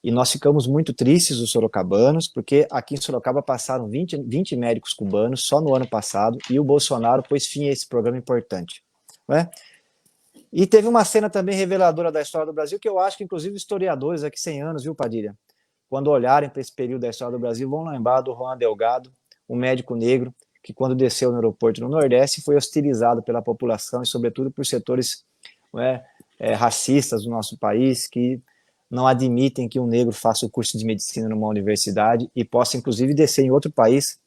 E nós ficamos muito tristes, os sorocabanos, porque aqui em Sorocaba passaram 20 médicos cubanos só no ano passado, e o Bolsonaro pôs fim a esse programa importante. Né? E teve uma cena também reveladora da história do Brasil, que eu acho que, inclusive, historiadores aqui 100 anos, viu, Padilha? Quando olharem para esse período da história do Brasil, vão lembrar do Juan Delgado, um médico negro, que quando desceu no aeroporto no Nordeste foi hostilizado pela população e, sobretudo, por setores racistas do nosso país, que não admitem que um negro faça o curso de medicina numa universidade e possa, inclusive, descer em outro país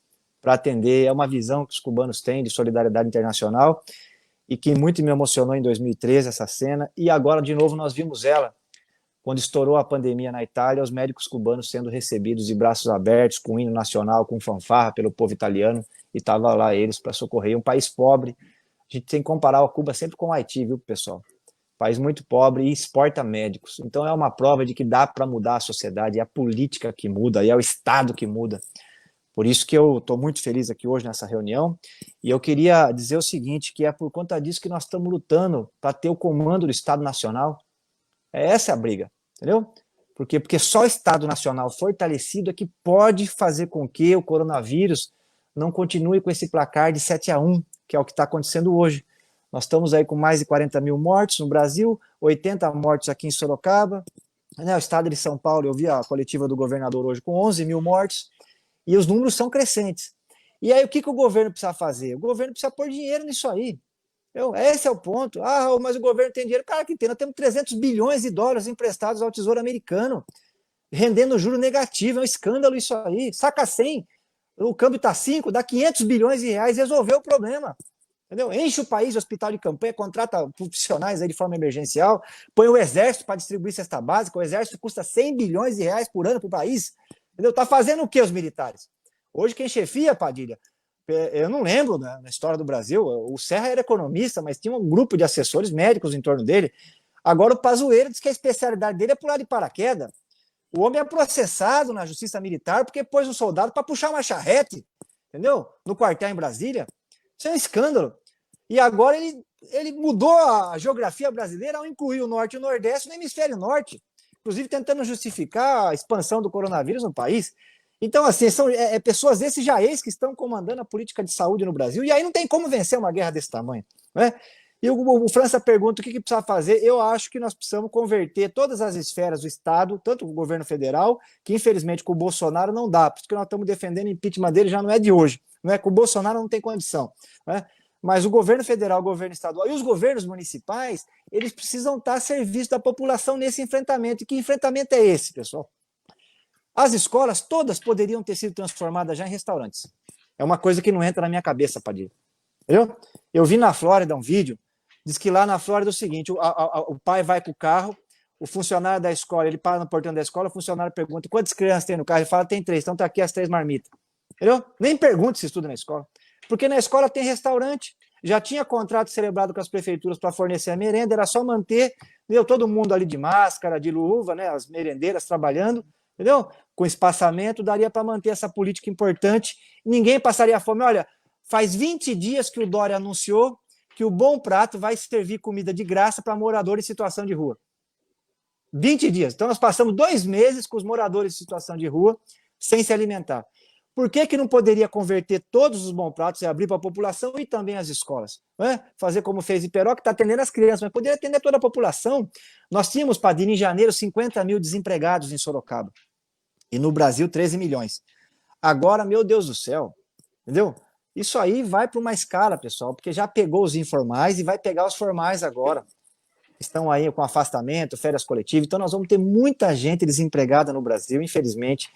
para atender. É uma visão que os cubanos têm de solidariedade internacional e que muito me emocionou em 2013, essa cena, e agora, de novo, nós vimos ela quando estourou a pandemia na Itália, os médicos cubanos sendo recebidos de braços abertos, com hino nacional, com fanfarra pelo povo italiano, e estavam lá eles para socorrer. Um país pobre, a gente tem que comparar a Cuba sempre com o Haiti, viu, pessoal? País muito pobre e exporta médicos. Então é uma prova de que dá para mudar a sociedade, é a política que muda, e é o Estado que muda. Por isso que eu estou muito feliz aqui hoje nessa reunião, e eu queria dizer o seguinte, que é por conta disso que nós estamos lutando para ter o comando do Estado Nacional. Essa é a briga, entendeu? Por quê? Porque só o Estado Nacional fortalecido é que pode fazer com que o coronavírus não continue com esse placar de 7-1, que é o que está acontecendo hoje. Nós estamos aí com mais de 40 mil mortos no Brasil, 80 mortos aqui em Sorocaba, né? O estado de São Paulo, eu vi a coletiva do governador hoje com 11 mil mortos, e os números são crescentes. E aí o que o governo precisa fazer? O governo precisa pôr dinheiro nisso aí. Esse é o ponto. Ah, mas o governo tem dinheiro. Cara, que tem. Nós temos 300 bilhões de dólares emprestados ao Tesouro Americano, rendendo juro negativo. É um escândalo isso aí. Saca 100, o câmbio está 5, dá 500 bilhões de reais, resolveu o problema. Entendeu? Enche o país de hospital de campanha, contrata profissionais aí de forma emergencial, põe o exército para distribuir cesta básica. O exército custa 100 bilhões de reais por ano para o país. Entendeu? Tá fazendo o que os militares? Hoje quem chefia, Padilha, eu não lembro, né, na história do Brasil, o Serra era economista, mas tinha um grupo de assessores médicos em torno dele. Agora o Pazuello diz que a especialidade dele é pular de paraquedas. O homem é processado na justiça militar porque pôs um soldado para puxar uma charrete, entendeu? No quartel em Brasília. Isso é um escândalo. E agora ele mudou a geografia brasileira ao incluir o Norte e o Nordeste no hemisfério Norte, inclusive tentando justificar a expansão do coronavírus no país. Então, assim, são pessoas desses jaez que estão comandando a política de saúde no Brasil, e aí não tem como vencer uma guerra desse tamanho, né? E o França pergunta o que precisa fazer. Eu acho que nós precisamos converter todas as esferas do Estado, tanto o governo federal, que infelizmente com o Bolsonaro não dá, porque nós estamos defendendo o impeachment dele já não é de hoje, não é? Com o Bolsonaro não tem condição, né? Mas o governo federal, o governo estadual e os governos municipais, eles precisam estar a serviço da população nesse enfrentamento. E que enfrentamento é esse, pessoal? As escolas todas poderiam ter sido transformadas já em restaurantes. É uma coisa que não entra na minha cabeça, Padilha. Entendeu? Eu vi na Flórida um vídeo, diz que lá na Flórida é o seguinte, o pai vai com o carro, o funcionário da escola, ele para no portão da escola, o funcionário pergunta quantas crianças tem no carro, ele fala, tem 3, então tá aqui as 3 marmitas. Entendeu? Nem pergunta se estuda na escola. Porque na escola tem restaurante, já tinha contrato celebrado com as prefeituras para fornecer a merenda, era só manter, entendeu? Todo mundo ali de máscara, de luva, né? As merendeiras trabalhando, entendeu? Com espaçamento, daria para manter essa política importante, ninguém passaria fome. Olha, faz 20 dias que o Dória anunciou que o Bom Prato vai servir comida de graça para moradores em situação de rua. 20 dias. Então nós passamos 2 meses com os moradores em situação de rua sem se alimentar. Por que não poderia converter todos os Bom Pratos e abrir para a população e também as escolas? Né? Fazer como fez Iperó, que está atendendo as crianças, mas poderia atender toda a população. Nós tínhamos, Padilha, em janeiro, 50 mil desempregados em Sorocaba. E no Brasil, 13 milhões. Agora, meu Deus do céu, entendeu? Isso aí vai para uma escala, pessoal, porque já pegou os informais e vai pegar os formais agora. Estão aí com afastamento, férias coletivas, então nós vamos ter muita gente desempregada no Brasil, infelizmente,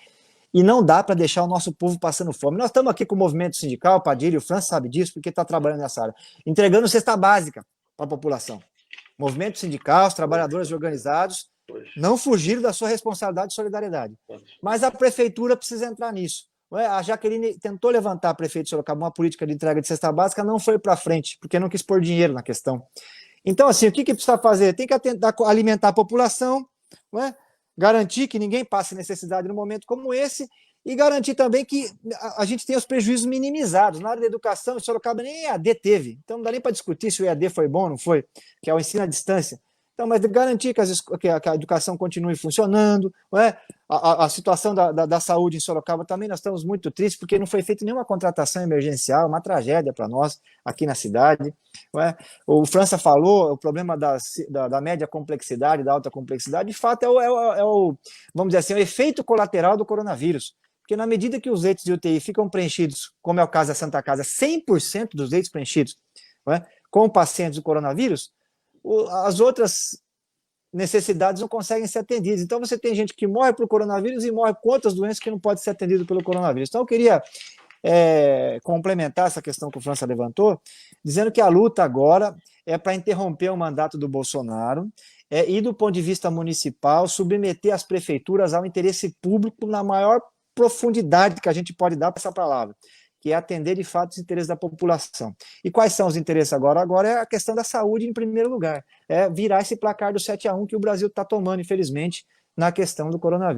e não dá para deixar o nosso povo passando fome. Nós estamos aqui com o movimento sindical, Padilha, o França sabe disso, porque está trabalhando nessa área, entregando cesta básica para a população. Movimento sindical, os trabalhadores organizados, não fugiram da sua responsabilidade de solidariedade. Mas a prefeitura precisa entrar nisso. A Jaqueline tentou levantar, a prefeita de Sorocaba, uma política de entrega de cesta básica, não foi para frente, porque não quis pôr dinheiro na questão. Então, assim, o que precisa fazer? Tem que tentar alimentar a população, garantir que ninguém passe necessidade num momento como esse, e garantir também que a gente tenha os prejuízos minimizados. Na área da educação, em Sorocaba nem EAD teve, então não dá nem para discutir se o EAD foi bom ou não foi, que é o ensino à distância. Então, mas garantir que a educação continue funcionando, não é? A situação da saúde em Sorocaba também nós estamos muito tristes, porque não foi feita nenhuma contratação emergencial, uma tragédia para nós aqui na cidade. Não é? O França falou, o problema da média complexidade, da alta complexidade, de fato vamos dizer assim, o efeito colateral do coronavírus. Porque na medida que os leitos de UTI ficam preenchidos, como é o caso da Santa Casa, 100% dos leitos preenchidos, não é? Com pacientes do coronavírus, as outras necessidades não conseguem ser atendidas. Então você tem gente que morre por coronavírus e morre com outras doenças que não podem ser atendidas pelo coronavírus. Então eu queria complementar essa questão que o França levantou, dizendo que a luta agora é para interromper o mandato do Bolsonaro e, do ponto de vista municipal, submeter as prefeituras ao interesse público na maior profundidade que a gente pode dar para essa palavra, que é atender de fato os interesses da população. E quais são os interesses agora? Agora é a questão da saúde em primeiro lugar, é virar esse placar do 7-1 que o Brasil está tomando, infelizmente, na questão do coronavírus.